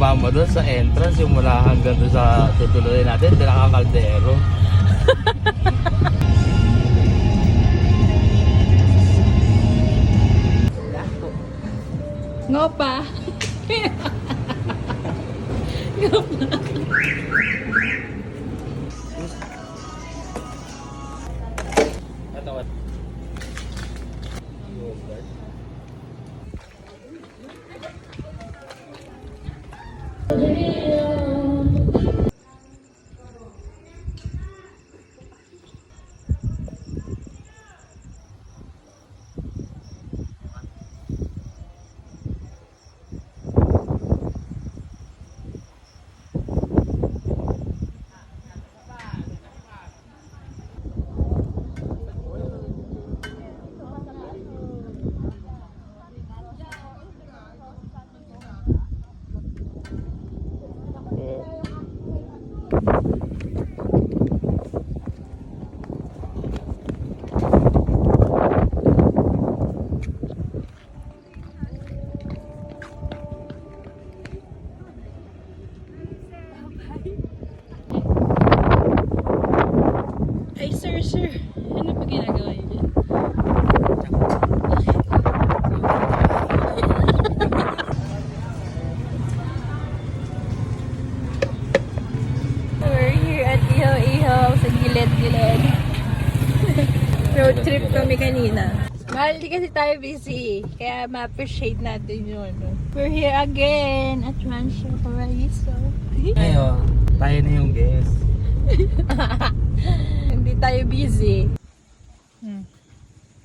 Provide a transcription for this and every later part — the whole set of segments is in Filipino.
pababa mo doon sa entrance, yung mula hanggang doon sa tutuloy natin, pinaka-kaldero. Ngopa. Ngopa. Atawat. Ay, sir. Ano pa ginagawa niyo dyan? We're here at Ihaw-Ihaw sa gilid-gilid. Road trip kami kanina. Mahal, di kasi tayo busy. Kaya ma-appreciate natin yun. We're here again at Rancho Paraiso. Ngayon, tayo na yung guest. Hindi tayo busy.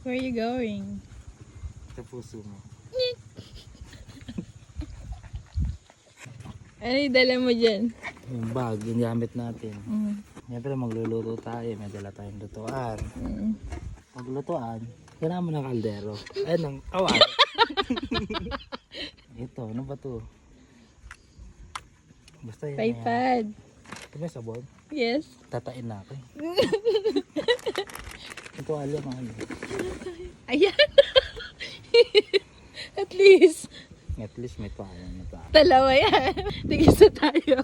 Where are you going? Sa puso mo. Ano yung dala mo dyan? Yung bag, yung gamit natin. Siyempre magluluto tayo, may dala tayong lutuan. Maglutuan, kailangan mo ng kaldero. Ayun ang awan. Ito, ano ba to? Basta yun. Paypad. Ito may sabon. Yes. Tatain na ako eh. Ito alam ano. Ayan. At least. At least may paalam na tayo. Dalawa yan. Tigisa tayo.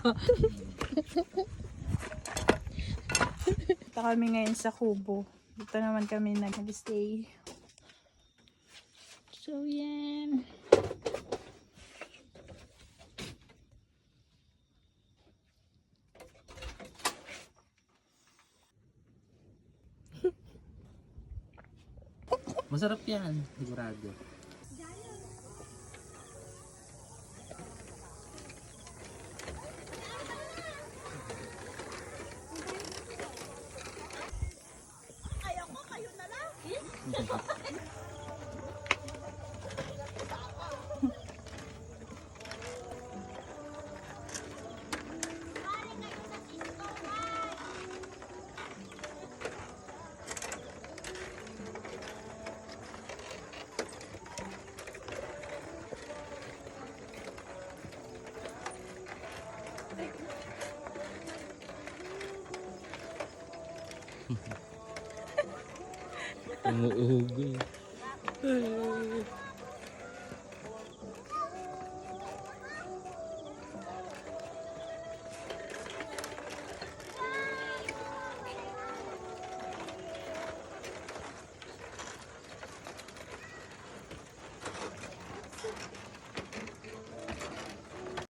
Dito kami ngayon sa Kubo. Dito naman kami nag-stay. So yan. Masarap yan, sigurado. Umuugoy.